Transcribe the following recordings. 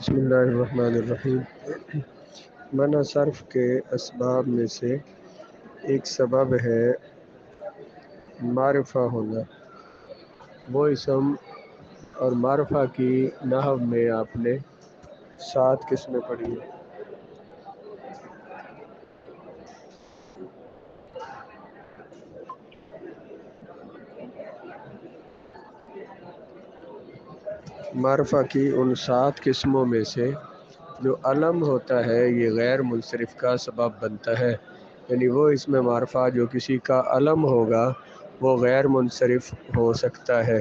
بسم اللہ الرحمن الرحیم۔ منع صرف کے اسباب میں سے ایک سبب ہے معرفہ ہونا۔ وہ اسم اور معرفہ کی نحو میں آپ نے 7 قسمیں پڑھی ہیں۔ معرفہ کی ان 7 قسموں میں سے جو علم ہوتا ہے یہ غیر منصرف کا سبب بنتا ہے، یعنی وہ اسم معرفہ جو کسی کا علم ہوگا وہ غیر منصرف ہو سکتا ہے۔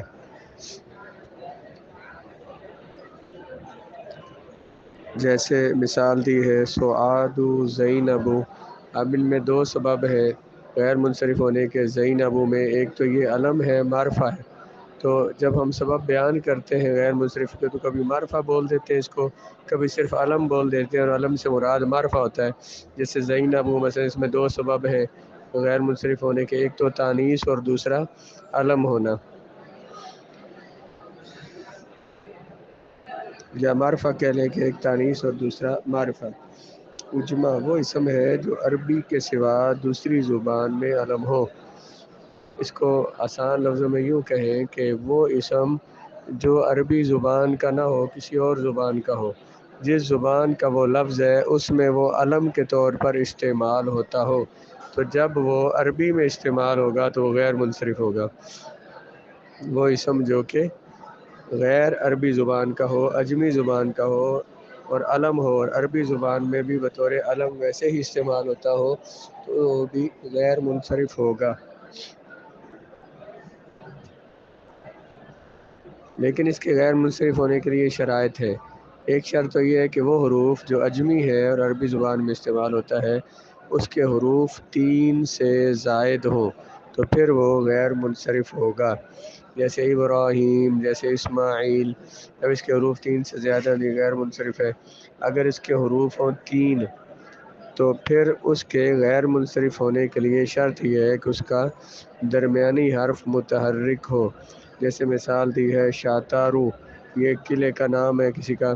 جیسے مثال دی ہے سعاد زینب، اب ان میں 2 سبب ہے غیر منصرف ہونے کے۔ زینب میں ایک تو یہ علم ہے، معرفہ ہے، تو جب ہم سبب بیان کرتے ہیں غیر منصرف کے تو کبھی معرفہ بول دیتے ہیں اس کو، کبھی صرف علم بول دیتے ہیں، اور علم سے مراد معرفہ ہوتا ہے۔ جیسے زینب مثلا اس میں 2 سبب ہیں غیر منصرف ہونے کے، ایک تو تانیث اور دوسرا علم ہونا، یا معرفہ کہہ لیں کہ ایک تانیث اور دوسرا معرفہ۔ اجمہ وہ اسم ہے جو عربی کے سوا دوسری زبان میں علم ہو۔ اس کو آسان لفظوں میں یوں کہیں کہ وہ اسم جو عربی زبان کا نہ ہو، کسی اور زبان کا ہو، جس زبان کا وہ لفظ ہے اس میں وہ علم کے طور پر استعمال ہوتا ہو، تو جب وہ عربی میں استعمال ہوگا تو وہ غیر منصرف ہوگا۔ وہ اسم جو کہ غیر عربی زبان کا ہو، عجمی زبان کا ہو اور علم ہو، اور عربی زبان میں بھی بطور علم ویسے ہی استعمال ہوتا ہو تو وہ بھی غیر منصرف ہوگا۔ لیکن اس کے غیر منصرف ہونے کے لیے شرائط ہے۔ ایک شرط تو یہ ہے کہ وہ حروف جو عجمی ہے اور عربی زبان میں استعمال ہوتا ہے اس کے حروف 3 سے زائد ہوں تو پھر وہ غیر منصرف ہوگا۔ جیسے ابراہیم، جیسے اسماعیل، اب اس کے حروف 3 سے زیادہ نہیں، غیر منصرف ہے۔ اگر اس کے حروف ہوں 3 تو پھر اس کے غیر منصرف ہونے کے لیے شرط یہ ہے کہ اس کا درمیانی حرف متحرک ہو۔ جیسے مثال دی ہے شاتارو، یہ قلعے کا نام ہے کسی کا،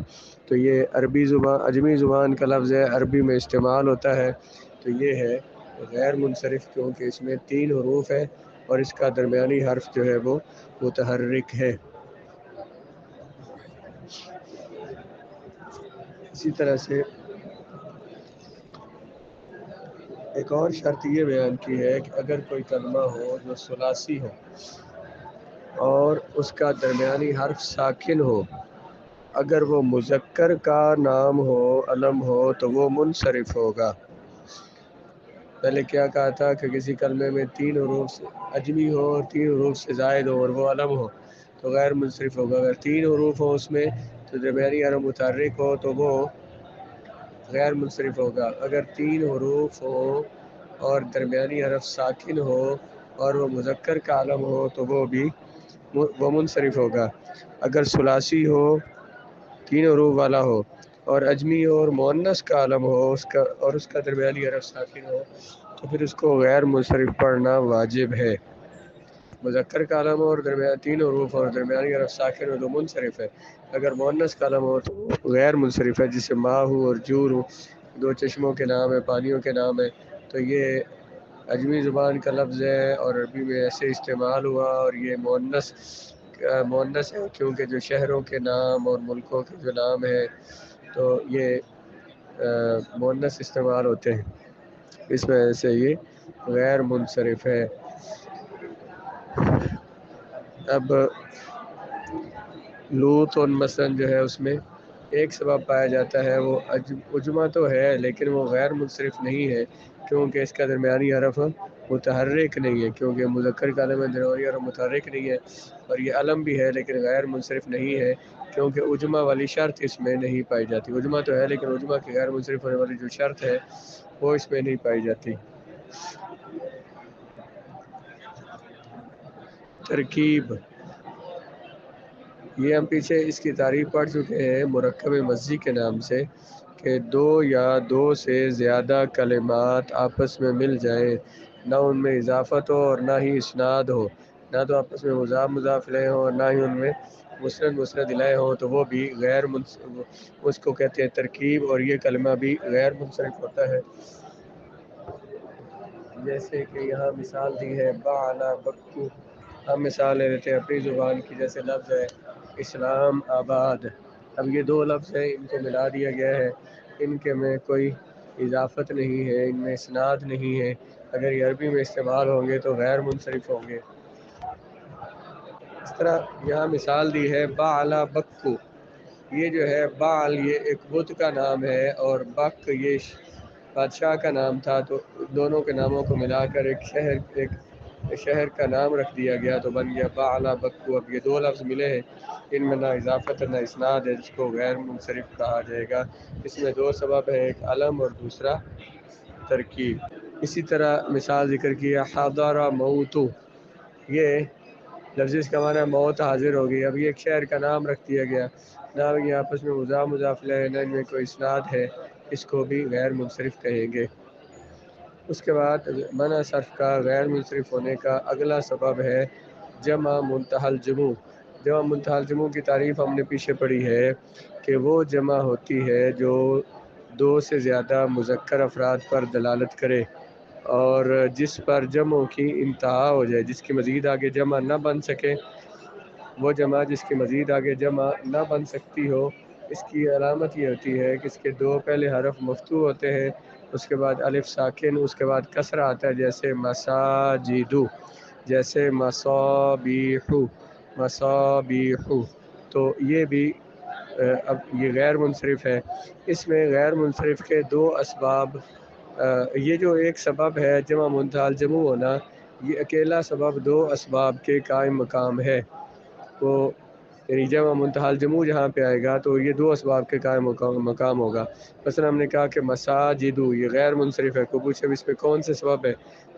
تو یہ عربی زبان عجمی زبان کا لفظ ہے، عربی میں استعمال ہوتا ہے، تو یہ ہے غیر منصرف کیونکہ اس میں 3 حروف ہے اور اس کا درمیانی حرف جو ہے وہ متحرک ہے۔ اسی طرح سے ایک اور شرط یہ بیان کی ہے کہ اگر کوئی کلمہ ہو جو ثلاثی ہو اور اس کا درمیانی حرف ساکن ہو، اگر وہ مذکر کا نام ہو، علم ہو، تو وہ منصرف ہوگا۔ پہلے کیا کہا تھا کہ کسی کلمے میں 3 حروف سے عجمی ہو اور 3 حروف سے زائد ہو اور وہ علم ہو تو غیر منصرف ہوگا۔ اگر 3 حروف ہو اس میں تو درمیانی حرف متحرک ہو تو وہ غیر منصرف ہوگا۔ اگر 3 حروف ہو اور درمیانی حرف ساکن ہو اور وہ مذکر کا علم ہو تو وہ منصرف ہوگا۔ اگر ثلاثی ہو، 3 حروف والا ہو اور عجمی ہو اور مؤنث کا علم ہو اور اس کا درمیانی حرف ساکن ہو تو پھر اس کو غیر منصرف پڑھنا واجب ہے۔ مذکر کا علم ہو اور 3 حروف اور درمیانی حرف ساکن ہو تو منصرف ہے۔ اگر مؤنث کا علم ہو تو غیر منصرف ہے، جسے ماء اور جور 2 چشموں کے نام ہے، پانیوں کے نام ہے، تو یہ عجمی زبان کا لفظ ہے اور عربی میں ایسے استعمال ہوا، اور یہ مؤنث ہے کیونکہ جو شہروں کے نام اور ملکوں کے جو نام ہیں تو یہ مؤنث استعمال ہوتے ہیں، اس وجہ سے یہ غیر منصرف ہے۔ اب لوط مثلا جو ہے اس میں ایک سبب پایا جاتا ہے، وہ عجمہ تو ہے لیکن وہ غیر منصرف نہیں ہے کیونکہ اس کا درمیانی حرف متحرک نہیں ہے، کیونکہ مذکر کا علم درمیانی حرف متحرک نہیں ہے، اور یہ علم بھی ہے لیکن غیر منصرف نہیں ہے کیونکہ عجمہ والی شرط اس میں نہیں پائی جاتی۔ عجمہ تو ہے لیکن عجمہ کی غیر منصرف ہونے والی جو شرط ہے وہ اس میں نہیں پائی جاتی۔ ترکیب، یہ ہم پیچھے اس کی تعریف پڑھ چکے ہیں مرکب مزی کے نام سے، کہ 2 یا 2 سے زیادہ کلمات آپس میں مل جائیں، نہ ان میں اضافت ہو اور نہ ہی اسناد ہو، نہ تو آپس میں مضاف مضاف الیہ ہو اور نہ ہی ان میں مسند مسند لائے ہوں تو وہ بھی اس کو کہتے ہیں ترکیب، اور یہ کلمہ بھی غیر منصرف ہوتا ہے۔ جیسے کہ یہاں مثال دی ہے بعلا بکو، ہم مثال لے لیتے ہیں اپنی زبان کی، جیسے لفظ ہے اسلام آباد۔ اب یہ دو لفظ ہیں، ان کو ملا دیا گیا ہے، ان کے میں کوئی اضافت نہیں ہے، ان میں اسناد نہیں ہے، اگر یہ عربی میں استعمال ہوں گے تو غیر منصرف ہوں گے۔ اس طرح یہاں مثال دی ہے بعلا بکو، یہ جو ہے بعل یہ ایک بت کا نام ہے، اور بک یہ بادشاہ کا نام تھا، تو دونوں کے ناموں کو ملا کر ایک شہر کا نام رکھ دیا گیا تو بن گیا بعلا بکو۔ اب یہ دو لفظ ملے ہیں، ان میں نہ اضافت نہ اسناد ہے، جس کو غیر منصرف کہا جائے گا۔ اس میں دو سبب ہے، ایک علم اور دوسرا ترکیب۔ اسی طرح مثال ذکر کیا حضر موتو، یہ لفظ اس کا معنی موت حاضر ہوگی۔ اب یہ ایک شہر کا نام رکھ دیا گیا، نہ یہ آپس میں مضاف مضاف الیہ نہ ان میں کوئی اسناد ہے، اس کو بھی غیر منصرف کہیں گے۔ اس کے بعد منع صرف کا غیر منصرف ہونے کا اگلا سبب ہے جمع منتہی الجموع۔ جمع منتہی الجموع کی تعریف ہم نے پیچھے پڑھی ہے کہ وہ جمع ہوتی ہے جو دو سے زیادہ مذکر افراد پر دلالت کرے، اور جس پر جمعوں کی انتہا ہو جائے، جس کی مزید آگے جمع نہ بن سکے۔ وہ جمع جس کی مزید آگے جمع نہ بن سکتی ہو، اس کی علامت یہ ہوتی ہے کہ اس کے دو پہلے حرف مفتوح ہوتے ہیں، اس کے بعد الف ساکن، اس کے بعد کسرہ آتا ہے، جیسے مساجدو، جیسے مصابیحو، مصابیحو۔ تو یہ بھی اب یہ غیر منصرف ہے۔ اس میں غیر منصرف کے دو اسباب، یہ جو ایک سبب ہے جمع منتہی الجموع ہونا، یہ اکیلا سبب دو اسباب کے قائم مقام ہے۔ تو یعنی جمع منتہی الجموع جہاں پہ آئے گا تو یہ دو اسباب کے قائم مقام ہوگا۔ مثلا ہم نے کہا کہ مساجدو یہ غیر منصرف ہے، کو پوچھے اس پہ کون سے سبب ہے،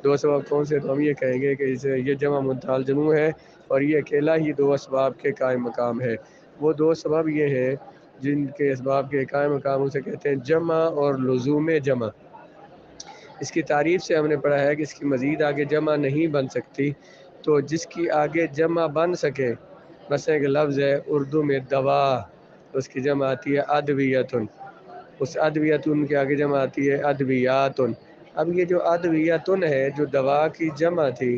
دو سبب کون سے، تو ہم یہ کہیں گے کہ یہ جمع منتہی الجموع ہے، اور یہ اکیلا ہی دو اسباب کے قائم مقام ہے۔ وہ دو سبب یہ ہیں جن کے اسباب کے قائم مقام اسے کہتے ہیں جمع اور لزوم جمع۔ اس کی تعریف سے ہم نے پڑھا ہے کہ اس کی مزید آگے جمع نہیں بن سکتی، تو جس کی آگے جمع بن سکے، مثلا ایک لفظ ہے اردو میں دوا، اس کی جمع آتی ہے ادویتن، اس ادویتن کے آگے جمع آتی ہے ادویاتن۔ اب یہ جو ادویتن ہے جو دوا کی جمع تھی،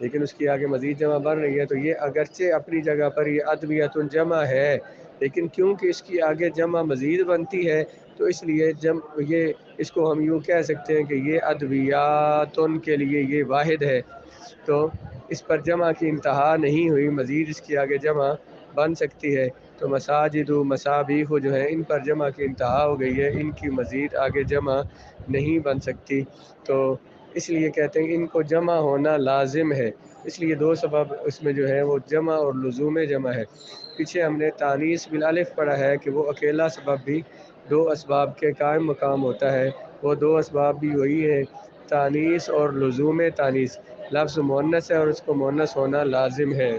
لیکن اس کی آگے مزید جمع بن رہی ہے، تو یہ اگرچہ اپنی جگہ پر یہ ادویتن جمع ہے، لیکن کیونکہ اس کی آگے جمع مزید بنتی ہے تو اس لیے یہ اس کو ہم یوں کہہ سکتے ہیں کہ یہ ادویاتن کے لیے یہ واحد ہے، تو اس پر جمع کی انتہا نہیں ہوئی، مزید اس کی آگے جمع بن سکتی ہے۔ تو مساجد و مصابیح جو ہیں ان پر جمع کی انتہا ہو گئی ہے، ان کی مزید آگے جمع نہیں بن سکتی، تو اس لیے کہتے ہیں ان کو جمع ہونا لازم ہے۔ اس لیے دو سبب اس میں جو ہے وہ جمع اور لزوم جمع ہے۔ پیچھے ہم نے تانیث بالالف پڑھا ہے کہ وہ اکیلا سبب بھی دو اسباب کے قائم مقام ہوتا ہے، وہ دو اسباب بھی وہی ہیں تانیث اور لزوم تانیث۔ لفظ مؤنث ہے اور اس کو مؤنث ہونا لازم ہے۔